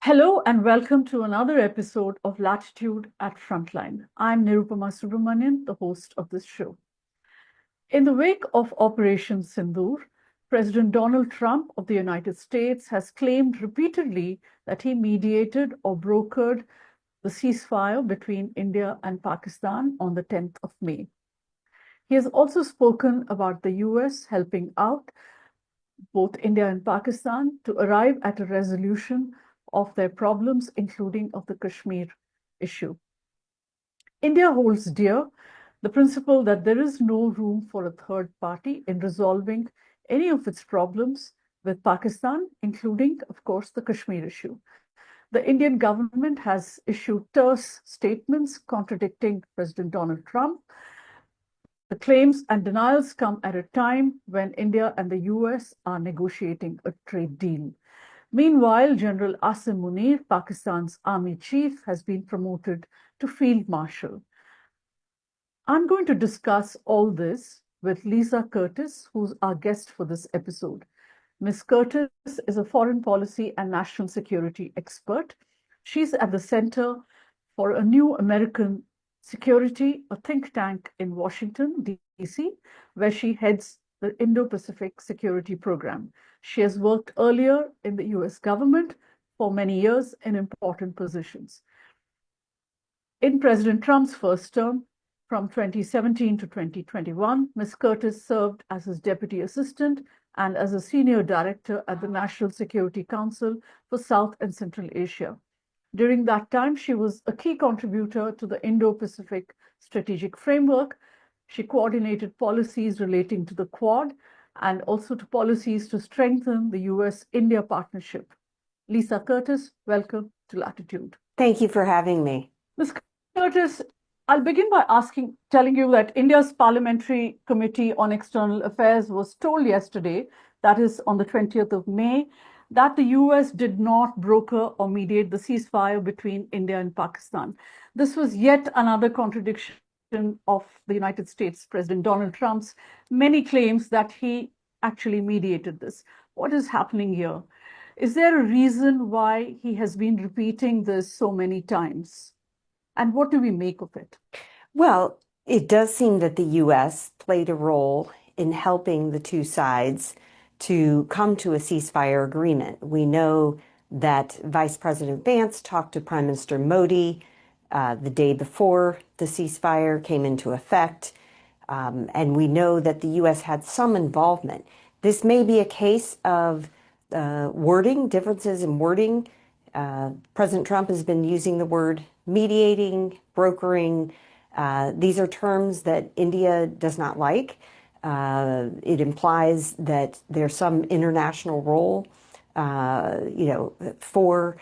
Hello and welcome to another episode of Latitude at Frontline. I'm Nirupama Subramanian, the host of this show. In the wake of Operation Sindoor, President Donald Trump of the United States has claimed repeatedly that he mediated or brokered the ceasefire between India and Pakistan on the 10th of May. He has also spoken about the US helping out both India and Pakistan to arrive at a resolution of their problems, including of the Kashmir issue. India holds dear the principle that there is no room for a third party in resolving any of its problems with Pakistan, including, of course, the Kashmir issue. The Indian government has issued terse statements contradicting President Donald Trump. The claims and denials come at a time when India and the US are negotiating a trade deal. Meanwhile, General Asim Munir, Pakistan's army chief, has been promoted to Field Marshal. I'm going to discuss all this with Lisa Curtis, who's our guest for this episode. Ms. Curtis is a foreign policy and national security expert. She's at the Center for a New American Security, a think tank in Washington, D.C., where she heads the Indo-Pacific Security Program. She has worked earlier in the US government for many years in important positions. In President Trump's first term, from 2017 to 2021, Ms. Curtis served as his deputy assistant and as a senior director at the National Security Council for South and Central Asia. During that time, she was a key contributor to the Indo-Pacific Strategic Framework. She coordinated policies relating to the Quad and also to policies to strengthen the US-India partnership. Lisa Curtis, welcome to Latitude. Thank you for having me. Ms. Curtis, I'll begin by telling you that India's Parliamentary Committee on External Affairs was told yesterday, that is on the 20th of May, that the US did not broker or mediate the ceasefire between India and Pakistan. This was yet another contradiction of the United States President Donald Trump's many claims that he actually mediated this. What is happening here? Is there a reason why he has been repeating this so many times? And what do we make of it? Well, it does seem that the U.S. played a role in helping the two sides to come to a ceasefire agreement. We know that Vice President Vance talked to Prime Minister Modi the day before the ceasefire came into effect, and we know that the U.S. had some involvement. This may be a case of wording, differences in wording. President Trump has been using the word mediating, brokering. These are terms that India does not like. It implies that there's some international role, for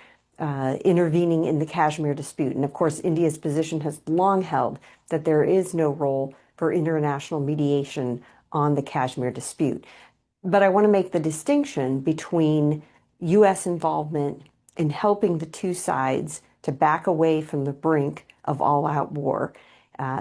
intervening in the Kashmir dispute. And of course, India's position has long held that there is no role for international mediation on the Kashmir dispute. But I want to make the distinction between U.S. involvement in helping the two sides to back away from the brink of all-out war.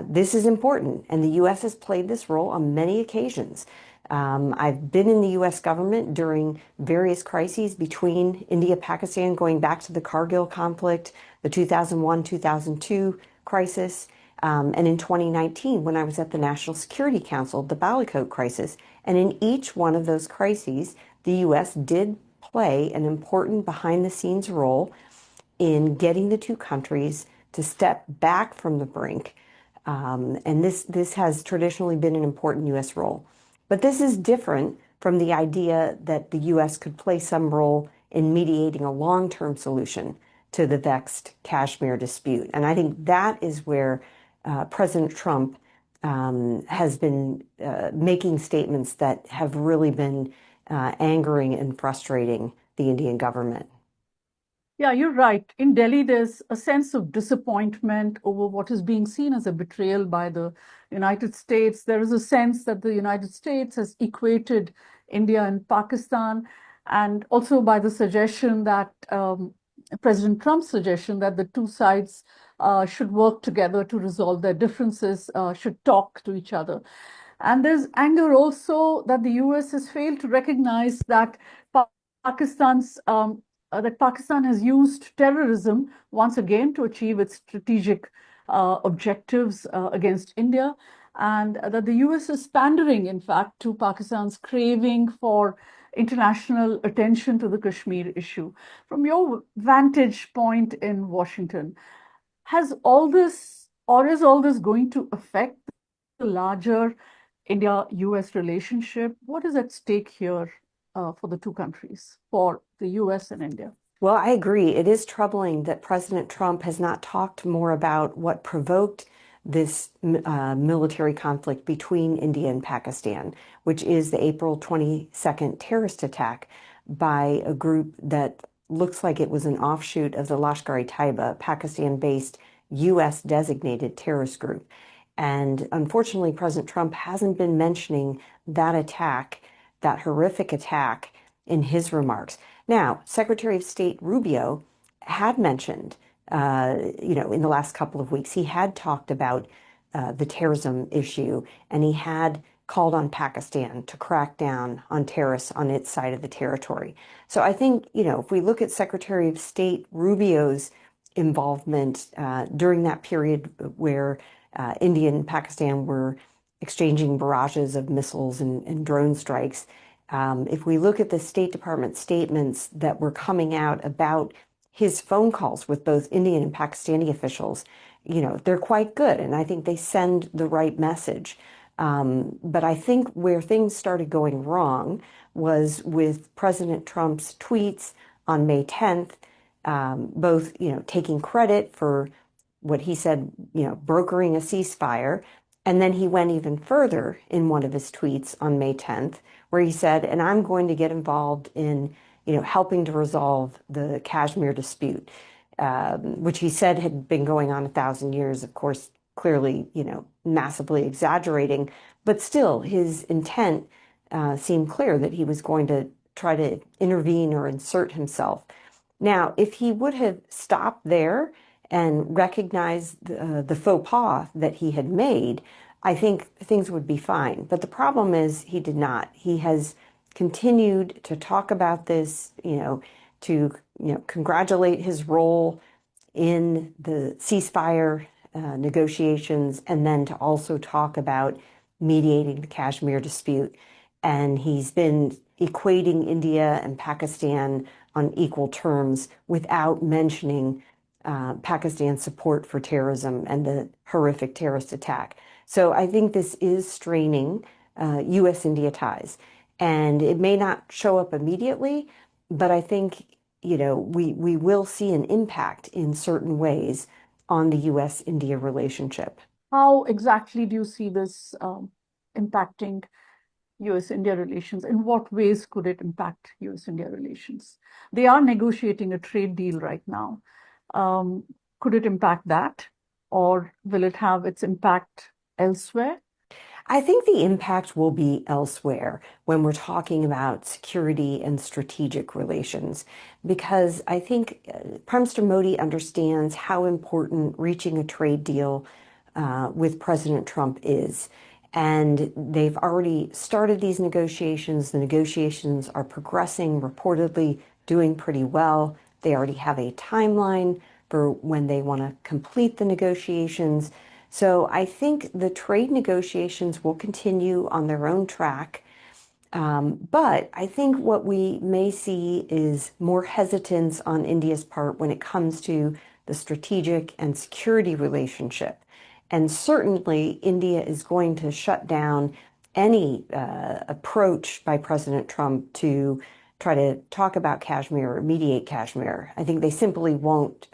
This is important, and the U.S. has played this role on many occasions. I've been in the U.S. government during various crises between India and Pakistan, going back to the Kargil conflict, the 2001-2002 crisis, and in 2019 when I was at the National Security Council, the Balakot crisis. And in each one of those crises, the U.S. did play an important behind-the-scenes role in getting the two countries to step back from the brink. And this has traditionally been an important U.S. role. But this is different from the idea that the U.S. could play some role in mediating a long-term solution to the vexed Kashmir dispute. And I think that is where President Trump has been making statements that have really been angering and frustrating the Indian government. Yeah, you're right. In Delhi, there's a sense of disappointment over what is being seen as a betrayal by the United States. There is a sense that the United States has equated India and Pakistan, and also by the suggestion that President Trump's suggestion that the two sides should work together to resolve their differences, should talk to each other. And there's anger also that the US has failed to recognize that Pakistan's that Pakistan has used terrorism once again to achieve its strategic objectives against India, and that the US is pandering, in fact, to Pakistan's craving for international attention to the Kashmir issue. From your vantage point in Washington, has all this, or is all this going to affect the larger India-US relationship? What is at stake here for the two countries, for the US and India? Well, I agree. It is troubling that President Trump has not talked more about what provoked this military conflict between India and Pakistan, which is the April 22nd terrorist attack by a group that looks like it was an offshoot of the Lashkar-e-Taiba, Pakistan-based U.S. designated terrorist group. And unfortunately, President Trump hasn't been mentioning that attack, that horrific attack, in his remarks. Now, Secretary of State Rubio had mentioned, in the last couple of weeks, he had talked about the terrorism issue, and he had called on Pakistan to crack down on terrorists on its side of the territory. So I think, if we look at Secretary of State Rubio's involvement during that period where India and Pakistan were exchanging barrages of missiles and drone strikes, if we look at the State Department statements that were coming out about his phone calls with both Indian and Pakistani officials, they're quite good. And I think they send the right message. But I think where things started going wrong was with President Trump's tweets on May 10th, both, taking credit for what he said, brokering a ceasefire. And then he went even further in one of his tweets on May 10th, where he said, and I'm going to get involved in, helping to resolve the Kashmir dispute, which he said had been going on 1,000 years, of course, clearly, massively exaggerating, but still his intent seemed clear that he was going to try to intervene or insert himself. Now, if he would have stopped there and recognized the faux pas that he had made, I think things would be fine. But the problem is he did not. He has continued to talk about this, to congratulate his role in the ceasefire negotiations, and then to also talk about mediating the Kashmir dispute. And he's been equating India and Pakistan on equal terms without mentioning Pakistan's support for terrorism and the horrific terrorist attack. So I think this is straining U.S.-India ties. And it may not show up immediately, but I think, we will see an impact in certain ways on the U.S.-India relationship. How exactly do you see this impacting US-India relations? In what ways could it impact US-India relations? They are negotiating a trade deal right now. Could it impact that, or will it have its impact elsewhere? I think the impact will be elsewhere when we're talking about security and strategic relations, because I think Prime Minister Modi understands how important reaching a trade deal with President Trump is. And they've already started these negotiations. The negotiations are progressing, reportedly doing pretty well. They already have a timeline for when they want to complete the negotiations. So I think the trade negotiations will continue on their own track. But I think what we may see is more hesitance on India's part when it comes to the strategic and security relationship. And certainly India is going to shut down any approach by President Trump to try to talk about Kashmir or mediate Kashmir. I think they simply won't,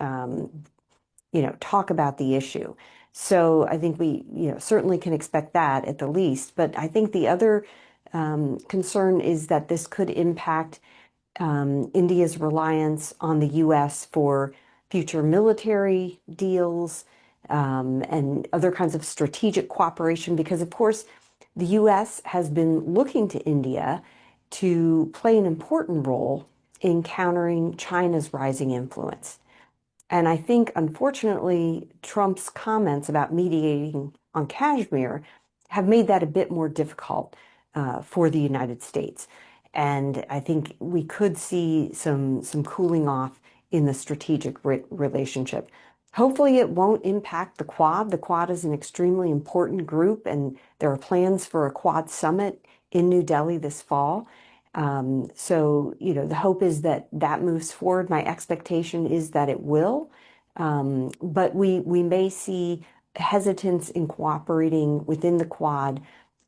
talk about the issue. So I think we, certainly can expect that at the least. But I think the other concern is that this could impact India's reliance on the U.S. for future military deals and other kinds of strategic cooperation, because, of course, the U.S. has been looking to India to play an important role in countering China's rising influence. And I think, unfortunately, Trump's comments about mediating on Kashmir have made that a bit more difficult for the United States. And I think we could see some cooling off in the strategic relationship. Hopefully, it won't impact the Quad. The Quad is an extremely important group, and there are plans for a Quad summit in New Delhi this fall. So, the hope is that that moves forward. My expectation is that it will. But we may see hesitance in cooperating within the Quad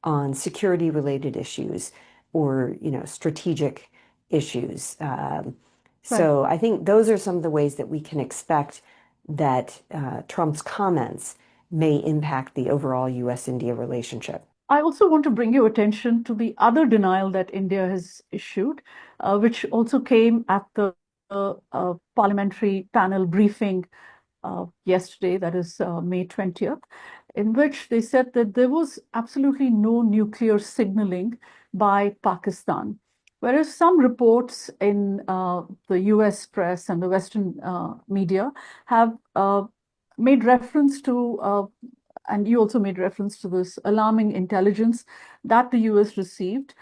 on security-related issues or, strategic issues. Right. So I think those are some of the ways that we can expect that Trump's comments may impact the overall U.S.-India relationship. I also want to bring your attention to the other denial that India has issued, which also came at the parliamentary panel briefing yesterday, that is May 20th, in which they said that there was absolutely no nuclear signaling by Pakistan. Whereas some reports in the US press and the Western media have made reference to, and you also made reference to this alarming intelligence that the US received.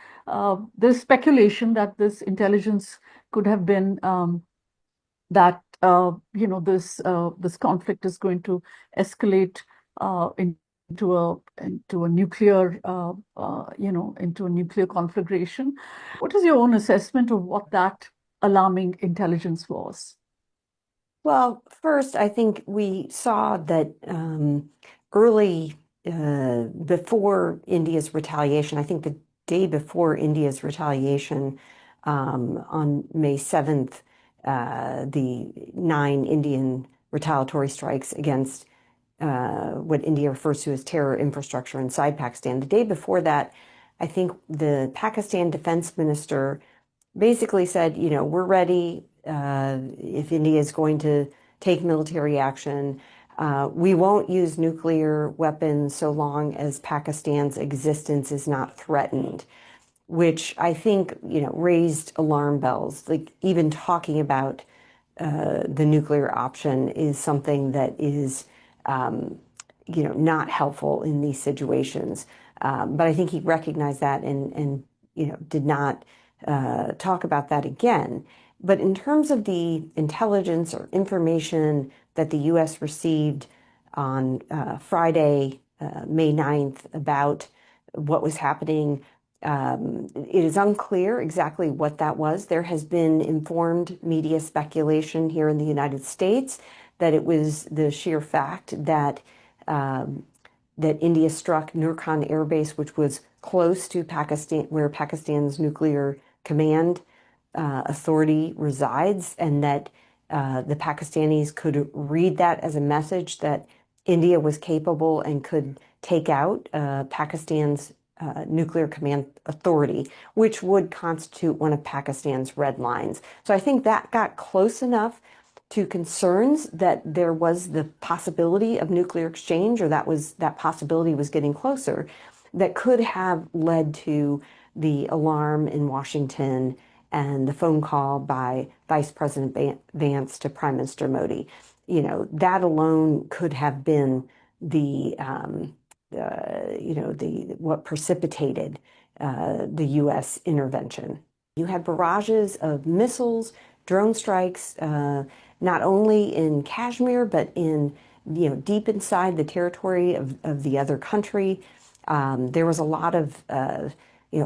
There's speculation that this intelligence could have been that this conflict is going to escalate into a nuclear into a nuclear conflagration. What is your own assessment of what that alarming intelligence was? Well, first, I think we saw that early before India's retaliation, I think the day before India's retaliation on May 7th, the 9 Indian retaliatory strikes against what India refers to as terror infrastructure inside Pakistan. The day before that, I think the Pakistan defense minister basically said, we're ready if India is going to take military action. We won't use nuclear weapons so long as Pakistan's existence is not threatened, which I think, raised alarm bells. Like even talking about the nuclear option is something that is, not helpful in these situations. But I think he recognized that and did not talk about that again. But in terms of the intelligence or information that the U.S. received on Friday, May 9th, about what was happening, it is unclear exactly what that was. There has been informed media speculation here in the United States that it was the sheer fact that that India struck Nurkan Air Base, which was close to Pakistan, where Pakistan's nuclear command authority resides, and that the Pakistanis could read that as a message that India was capable and could take out Pakistan's nuclear command authority, which would constitute one of Pakistan's red lines. So I think that got close enough to concerns that there was the possibility of nuclear exchange, or that possibility was getting closer, that could have led to the alarm in Washington and the phone call by Vice President Vance to Prime Minister Modi. That alone could have been the what precipitated the U.S. intervention. You had barrages of missiles, drone strikes, not only in Kashmir, but in, deep inside the territory of the other country. There was a lot of,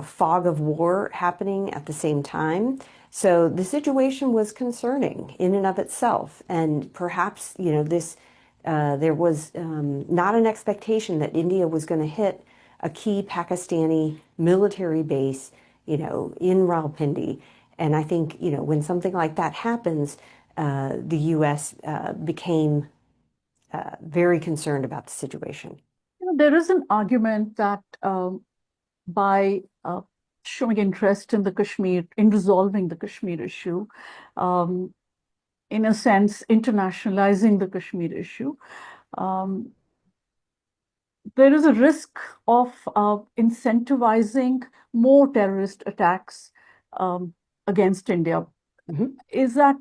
fog of war happening at the same time. So the situation was concerning in and of itself. And perhaps, there was not an expectation that India was going to hit a key Pakistani military base, in Rawalpindi. And I think, when something like that happens, the U.S. became very concerned about the situation. There is an argument that by showing interest in resolving the Kashmir issue, in a sense, internationalizing the Kashmir issue, um, there is a risk of incentivizing more terrorist attacks against India. Mhm.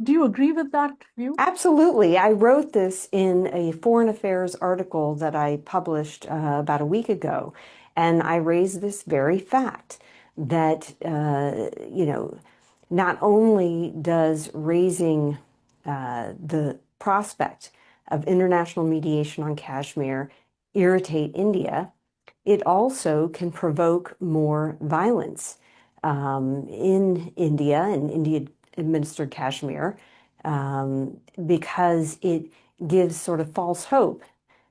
Do you agree with that view? Absolutely. I wrote this in a foreign affairs article that I published about a week ago, and I raised this very fact. that, not only does raising the prospect of international mediation on Kashmir irritate India, it also can provoke more violence in India and India-administered Kashmir because it gives sort of false hope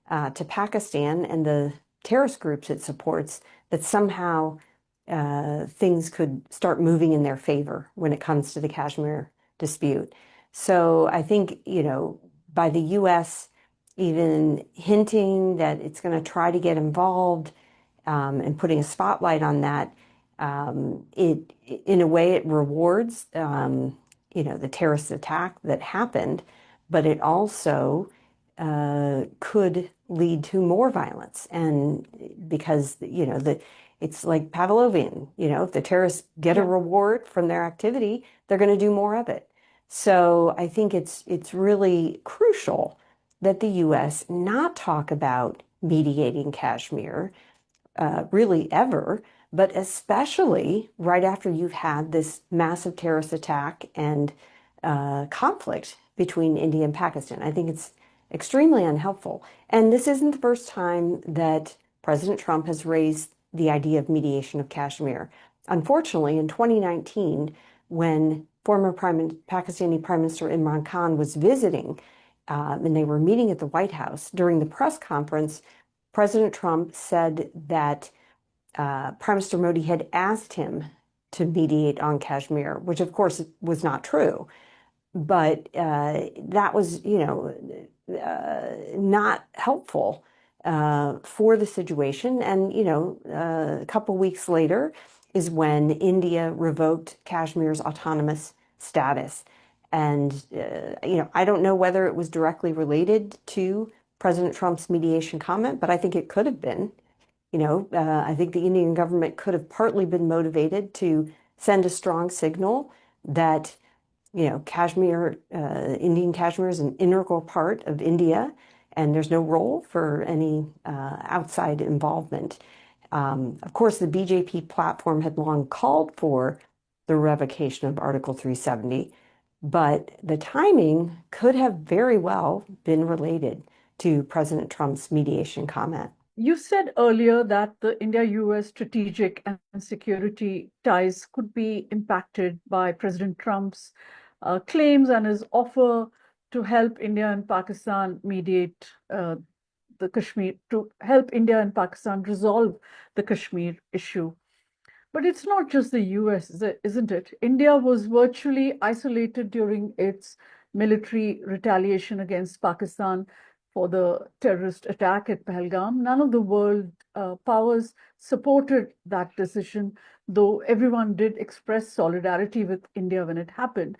to Pakistan and the terrorist groups it supports that somehow things could start moving in their favor when it comes to the Kashmir dispute. So I think, by the U.S. even hinting that it's going to try to get involved and putting a spotlight on that, in a way, it rewards, the terrorist attack that happened, but it also could lead to more violence. And because, it's like Pavlovian, if the terrorists get a reward from their activity, they're going to do more of it. So I think it's really crucial that the U.S. not talk about mediating Kashmir, really ever, but especially right after you've had this massive terrorist attack and conflict between India and Pakistan. I think it's extremely unhelpful. And this isn't the first time that President Trump has raised the idea of mediation of Kashmir. Unfortunately, in 2019, when former Pakistani Prime Minister Imran Khan was visiting, and they were meeting at the White House, during the press conference, President Trump said that Prime Minister Modi had asked him to mediate on Kashmir, which of course was not true. But that was, not helpful for the situation. And, a couple weeks later is when India revoked Kashmir's autonomous status. And, I don't know whether it was directly related to President Trump's mediation comment, but I think it could have been. I think the Indian government could have partly been motivated to send a strong signal that, Kashmir, Indian Kashmir is an integral part of India, and there's no role for any outside involvement. Of course, the BJP platform had long called for the revocation of Article 370, but the timing could have very well been related to President Trump's mediation comment. You said earlier that the India-US strategic and security ties could be impacted by President Trump's claims and his offer to help India and Pakistan mediate the Kashmir, to help India and Pakistan resolve the Kashmir issue. But it's not just the US, isn't it? India was virtually isolated during its military retaliation against Pakistan for the terrorist attack at Pahalgam. None of the world powers supported that decision, though everyone did express solidarity with India when it happened.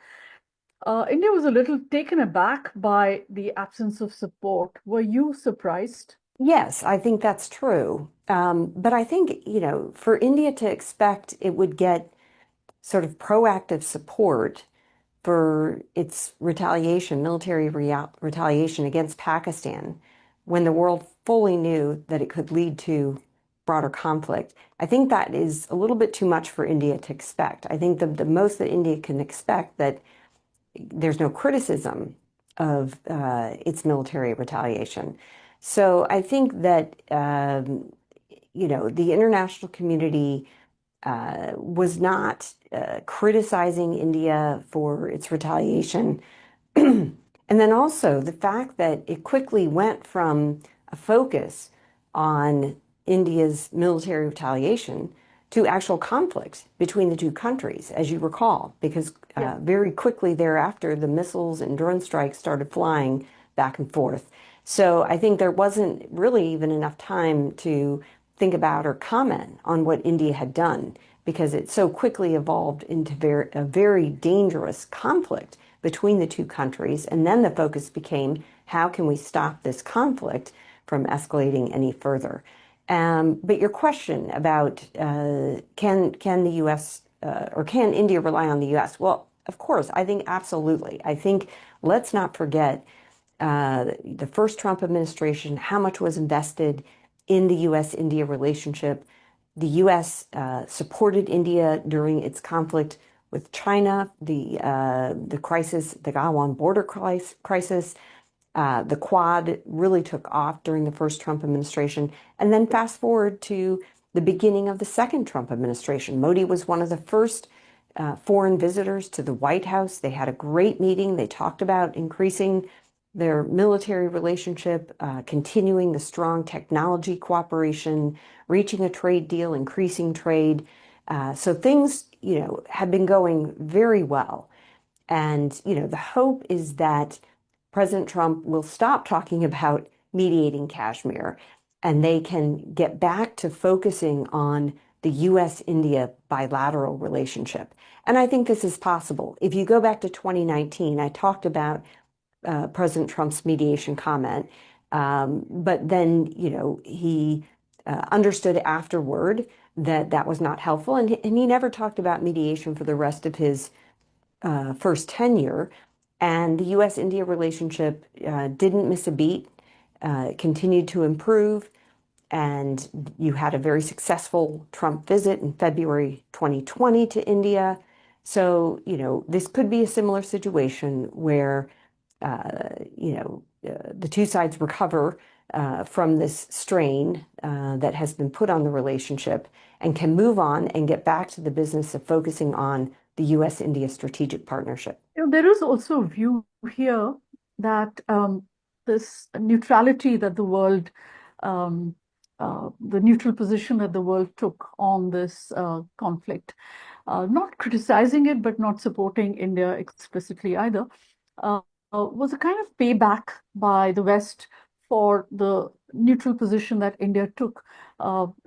India was a little taken aback by the absence of support. Were you surprised? Yes, I think that's true. But I think, for India to expect it would get sort of proactive support for its military retaliation against Pakistan, when the world fully knew that it could lead to broader conflict, I think that is a little bit too much for India to expect. I think the most that India can expect that there's no criticism of its military retaliation. So I think that, the international community was not criticizing India for its retaliation. And then also the fact that it quickly went from a focus on India's military retaliation to actual conflict between the two countries, as you recall, because very quickly thereafter, the missiles and drone strikes started flying back and forth. So I think there wasn't really even enough time to think about or comment on what India had done, because it so quickly evolved into a very dangerous conflict between the two countries. And then the focus became, how can we stop this conflict from escalating any further? But your question about can the U.S. Or can India rely on the U.S.? Well, of course, I think absolutely. I think let's not forget the first Trump administration, how much was invested in the U.S.-India relationship, The U.S. Supported India during its conflict with China, the crisis, the Gawan border crisis. The Quad really took off during the first Trump administration. And then fast forward to the beginning of the second Trump administration. Modi was one of the first foreign visitors to the White House. They had a great meeting. They talked about increasing their military relationship, continuing the strong technology cooperation, reaching a trade deal, increasing trade. So things, have been going very well. And, the hope is that President Trump will stop talking about mediating Kashmir and they can get back to focusing on the U.S.-India bilateral relationship. And I think this is possible. If you go back to 2019, I talked about President Trump's mediation comment, but then, he understood afterward that that was not helpful, and he never talked about mediation for the rest of his first tenure. And the U.S.-India relationship didn't miss a beat, continued to improve, and you had a very successful Trump visit in February 2020 to India. So, this could be a similar situation where, the two sides recover from this strain that has been put on the relationship and can move on and get back to the business of focusing on the U.S.-India strategic partnership. There is also a view here that this neutrality that the world, the neutral position that the world took on this conflict, not criticizing it, but not supporting India explicitly either, was a kind of payback by the West for the neutral position that India took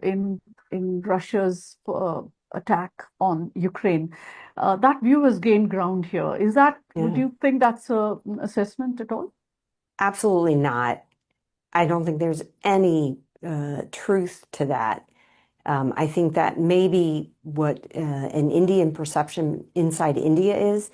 in Russia's attack on Ukraine. That view has gained ground here. Would you think that's an assessment at all? Absolutely not. I don't think there's any truth to that. I think that maybe what an Indian perception inside India is,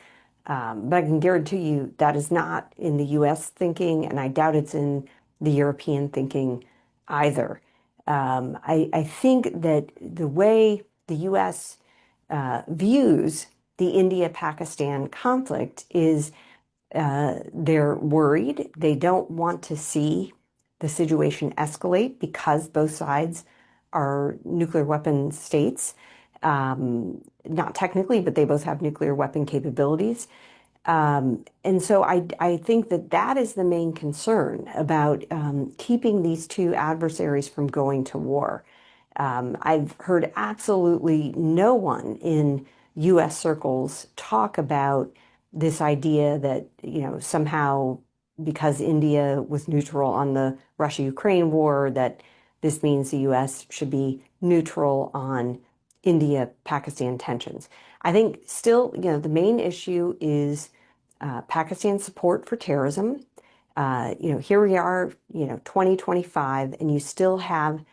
but I can guarantee you that is not in the U.S. thinking, and I doubt it's in the European thinking either. I think that the way the U.S. Views the India-Pakistan conflict is they're worried. They don't want to see the situation escalate because both sides are nuclear weapon states. Not technically, but they both have nuclear weapon capabilities. And so I think that that is the main concern about keeping these two adversaries from going to war. I've heard absolutely no one in U.S. circles talk about this idea that, somehow because India was neutral on the Russia-Ukraine war, that this means the U.S. should be neutral on India-Pakistan tensions. I think still, the main issue is Pakistan's support for terrorism. Here we are, 2025, and you still have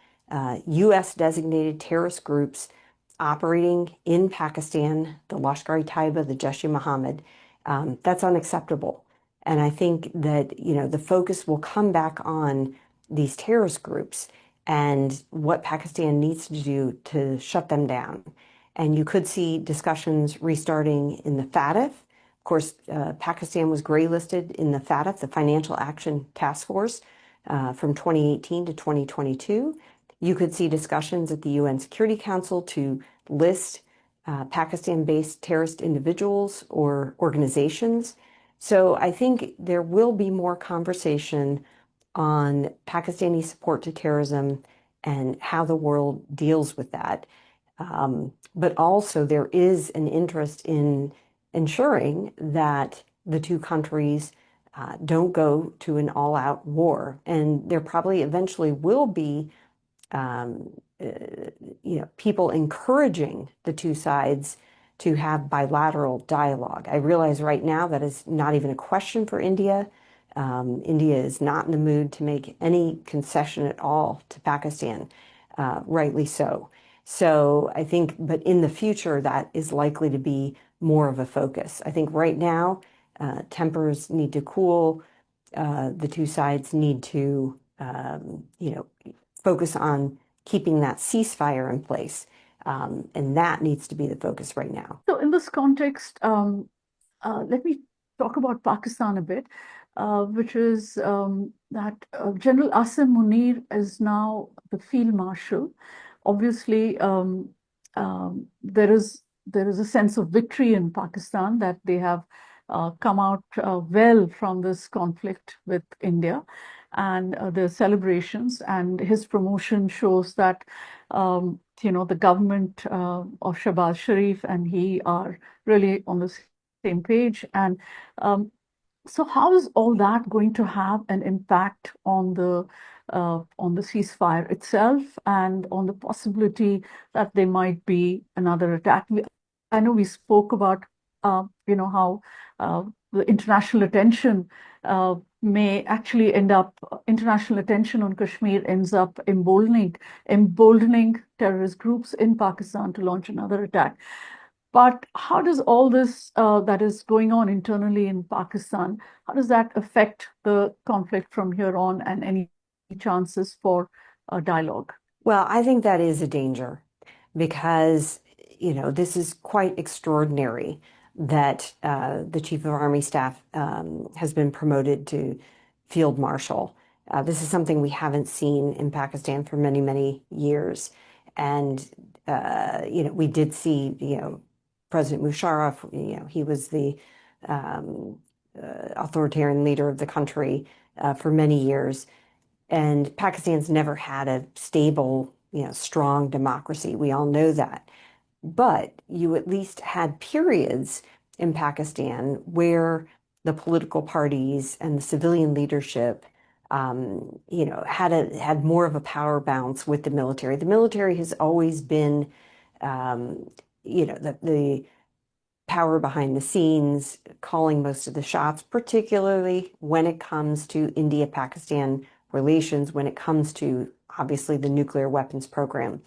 U.S. designated terrorist groups operating in Pakistan, the Lashkar-e-Taiba, the Jaish-e-Mohammed. That's unacceptable. And I think that, the focus will come back on these terrorist groups and what Pakistan needs to do to shut them down. And you could see discussions restarting in the FATF. Of course, Pakistan was gray listed in the FATF, the Financial Action Task Force, from 2018 to 2022. You could see discussions at the UN Security Council to list Pakistan-based terrorist individuals or organizations. So I think there will be more conversation on Pakistani support to terrorism and how the world deals with that. But also there is an interest in ensuring that the two countries don't go to an all-out war. And there probably eventually will be people encouraging the two sides to have bilateral dialogue. I realize right now that is not even a question for India. India is not in the mood to make any concession at all to Pakistan, rightly so. So I think, but in the future, that is likely to be more of a focus. I think right now, tempers need to cool. The two sides need to, focus on keeping that ceasefire in place. And that needs to be the focus right now. So in this context, let me talk about Pakistan a bit, which is that General Asim Munir is now the Field Marshal. Obviously, there is a sense of victory in Pakistan that they have come out well from this conflict with India, and the celebrations and his promotion shows that the government of Shahbaz Sharif and he are really on the same page. And so, how is all that going to have an impact on the ceasefire itself and on the possibility that there might be another attack? I know we spoke about how the international attention may actually end up international attention on Kashmir ends up emboldening terrorist groups in Pakistan to launch another attack. But how does all this that is going on internally in Pakistan, how does that affect the conflict from here on and any chances for dialogue? Well, I think that is a danger because, this is quite extraordinary that the Chief of Army Staff has been promoted to Field Marshal. This is something we haven't seen in Pakistan for many, many years. And, we did see, President Musharraf, he was the authoritarian leader of the country for many years. And Pakistan's never had a stable, strong democracy. We all know that. But you at least had periods in Pakistan where the political parties and the civilian leadership, had more of a power balance with the military. The military has always been, the power behind the scenes, calling most of the shots, particularly when it comes to India-Pakistan relations, when it comes to, obviously, the nuclear weapons program.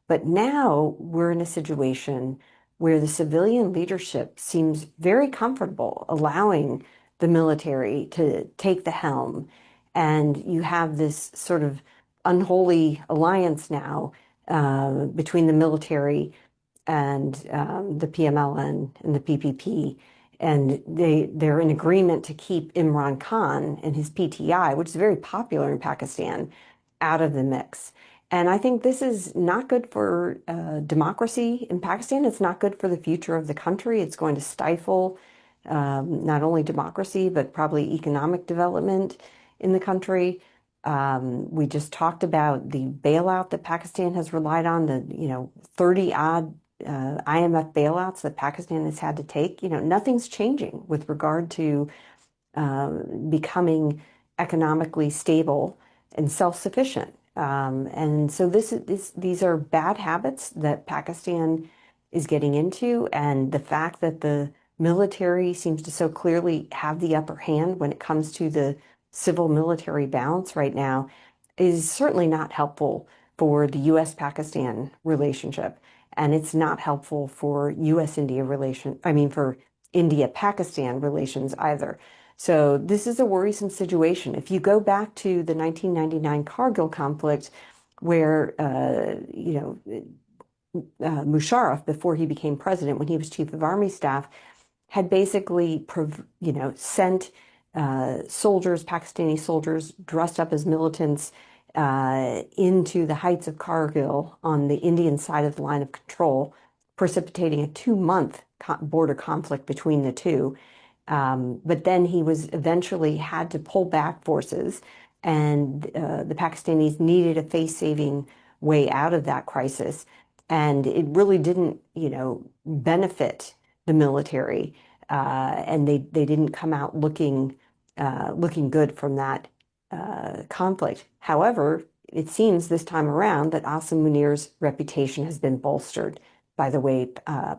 But now we're in a situation where the civilian leadership seems very comfortable allowing the military to take the helm. And you have this sort of unholy alliance now between the military and the PMLN and the PPP. And they're in agreement to keep Imran Khan and his PTI, which is very popular in Pakistan, out of the mix. And I think this is not good for democracy in Pakistan. It's not good for the future of the country. It's going to stifle not only democracy, but probably economic development in the country. We just talked about the bailout that Pakistan has relied on, the 30-odd IMF bailouts that Pakistan has had to take. Nothing's changing with regard to becoming economically stable and self-sufficient. And so these are bad habits that Pakistan is getting into, and the fact that the military seems to so clearly have the upper hand when it comes to the civil-military balance right now is certainly not helpful for the U.S.-Pakistan relationship. And it's not helpful for for India-Pakistan relations either. So this is a worrisome situation. If you go back to the 1999 Kargil conflict, where, Musharraf, before he became president, when he was Chief of Army Staff, had basically, sent soldiers, Pakistani soldiers, dressed up as militants into the heights of Kargil on the Indian side of the line of control, precipitating a 2-month border conflict between the two. But then he was eventually had to pull back forces, and the Pakistanis needed a face-saving way out of that crisis. And it really didn't, benefit the military, and they didn't come out looking good from that conflict. However, it seems this time around that Asim Munir's reputation has been bolstered by the way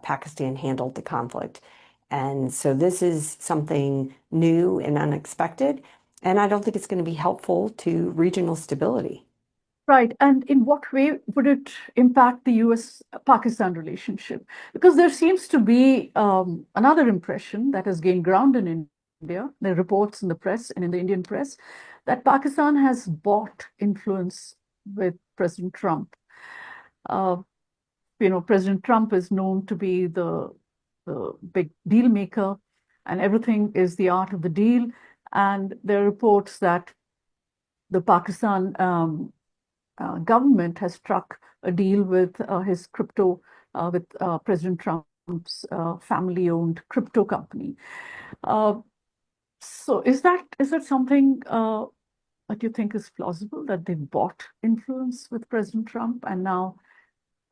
Pakistan handled the conflict. And so this is something new and unexpected, and I don't think it's going to be helpful to regional stability. Right. And in what way would it impact the US-Pakistan relationship? Because there seems to be another impression that has gained ground in India. There are reports in the press and in the Indian press that Pakistan has bought influence with President Trump. Uh, President Trump is known to be the big deal maker, and everything is the art of the deal. And there are reports that the Pakistan government has struck a deal with his crypto, with President Trump's family-owned crypto company. Uh, so is that something that you think is plausible, that they bought influence with President Trump, and now,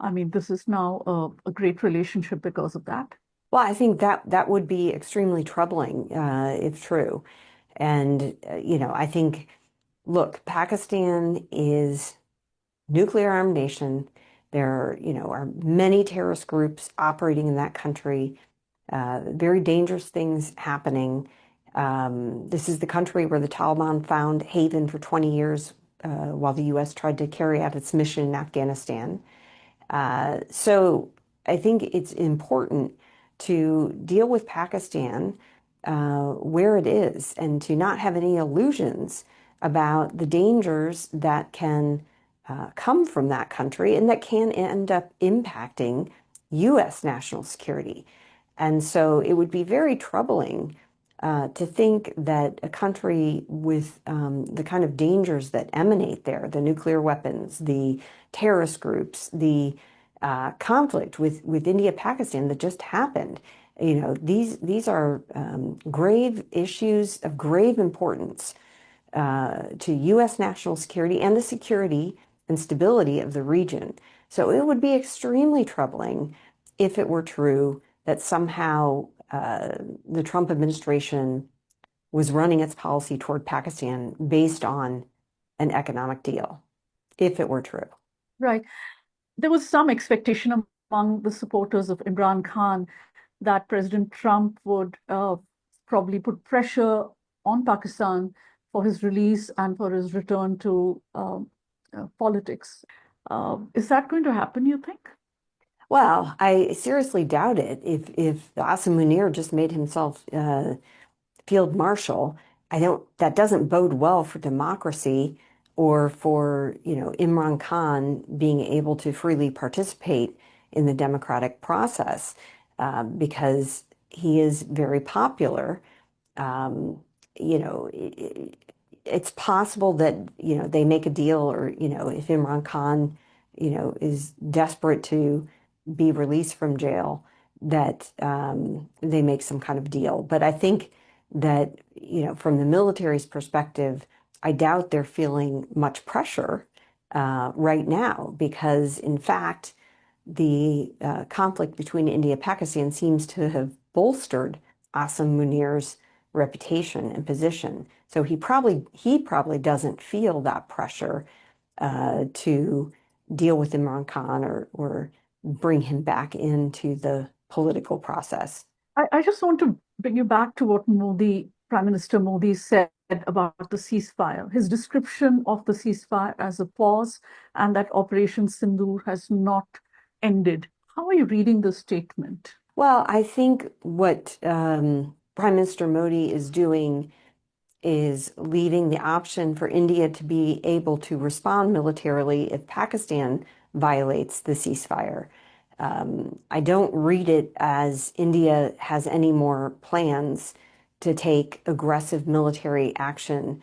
I mean, this is now a great relationship because of that? Well, I think that would be extremely troubling if true. And, I think, look, Pakistan is nuclear armed nation. There, are many terrorist groups operating in that country, very dangerous things happening. This is the country where the Taliban found haven for 20 years while the U.S. tried to carry out its mission in Afghanistan. So I think it's important to deal with Pakistan where it is and to not have any illusions about the dangers that can come from that country and that can end up impacting U.S. national security. And so it would be very troubling to think that a country with the kind of dangers that emanate there, the nuclear weapons, the terrorist groups, the conflict with India, Pakistan that just happened, these are grave issues of grave importance to U.S. national security and the security and stability of the region. So it would be extremely troubling if it were true that somehow the Trump administration was running its policy toward Pakistan based on an economic deal, if it were true. Right. There was some expectation among the supporters of Imran Khan that President Trump would probably put pressure on Pakistan for his release and for his return to politics. Is that going to happen, you think? Well, I seriously doubt it. If Asim Munir just made himself Field Marshal, that doesn't bode well for democracy or for, Imran Khan being able to freely participate in the democratic process because he is very popular. Um, it's possible that, they make a deal or, if Imran Khan, is desperate to be released from jail, that they make some kind of deal. But I think that, from the military's perspective, I doubt they're feeling much pressure right now because, in fact, the conflict between India and Pakistan seems to have bolstered Asim Munir's reputation and position. So he probably doesn't feel that pressure to deal with Imran Khan or bring him back into the political process. I just want to bring you back to what Prime Minister Modi said about the ceasefire. His description of the ceasefire as a pause and that Operation Sindoor has not ended. How are you reading the statement? Well, I think what Prime Minister Modi is doing is leaving the option for India to be able to respond militarily if Pakistan violates the ceasefire. I don't read it as India has any more plans to take aggressive military action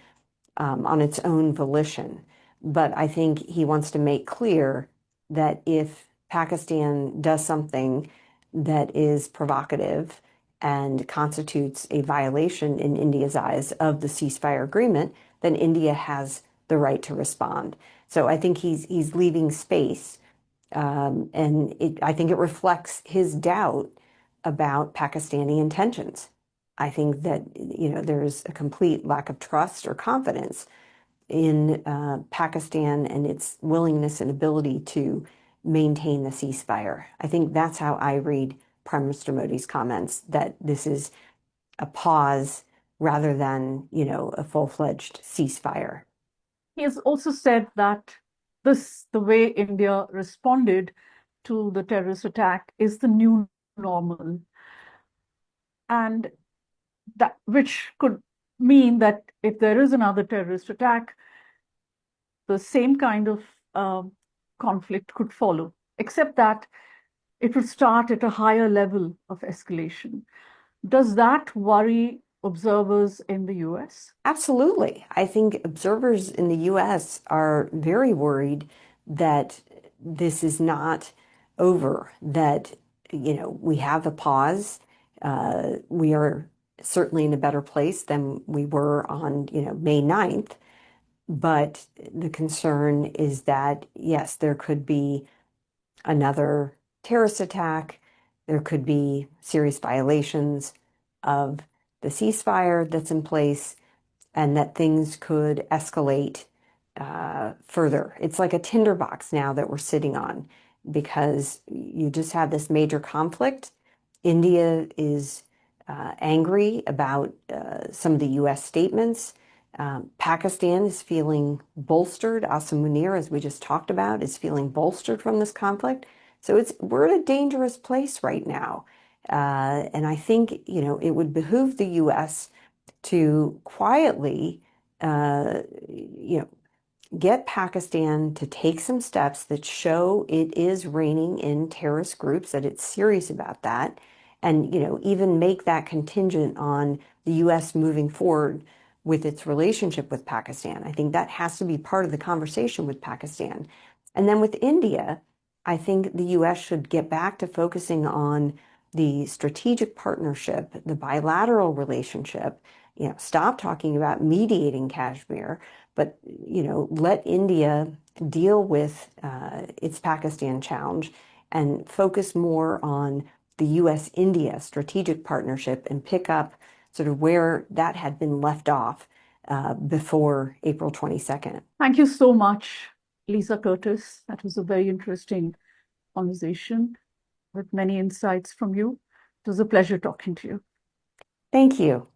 on its own volition. But I think he wants to make clear that if Pakistan does something that is provocative and constitutes a violation in India's eyes of the ceasefire agreement, then India has the right to respond. So I think he's leaving space, and I think it reflects his doubt about Pakistani intentions. I think that there's a complete lack of trust or confidence in Pakistan and its willingness and ability to maintain the ceasefire. I think that's how I read Prime Minister Modi's comments, that this is a pause rather than, a full-fledged ceasefire. He has also said that the way India responded to the terrorist attack is the new normal. And that, which could mean that if there is another terrorist attack, the same kind of conflict could follow, except that it would start at a higher level of escalation. Does that worry observers in the US? Absolutely. I think observers in the US are very worried that this is not over, that, we have a pause. We are certainly in a better place than we were on, May 9th. But the concern is that, yes, there could be another terrorist attack. There could be serious violations of the ceasefire that's in place, and that things could escalate further. It's like a tinderbox now that we're sitting on because you just have this major conflict. India is angry about some of the US statements. Pakistan is feeling bolstered. Asim Munir, as we just talked about, is feeling bolstered from this conflict. So we're at a dangerous place right now. And I think, it would behoove the US to quietly, get Pakistan to take some steps that show it is reining in terrorist groups, that it's serious about that, and, even make that contingent on the US moving forward with its relationship with Pakistan. I think that has to be part of the conversation with Pakistan. And then with India, I think the US should get back to focusing on the strategic partnership, the bilateral relationship, stop talking about mediating Kashmir, but, let India deal with its Pakistan challenge and focus more on the US-India strategic partnership and pick up sort of where that had been left off before April 22nd. Thank you so much, Lisa Curtis. That was a very interesting conversation with many insights from you. It was a pleasure talking to you. Thank you.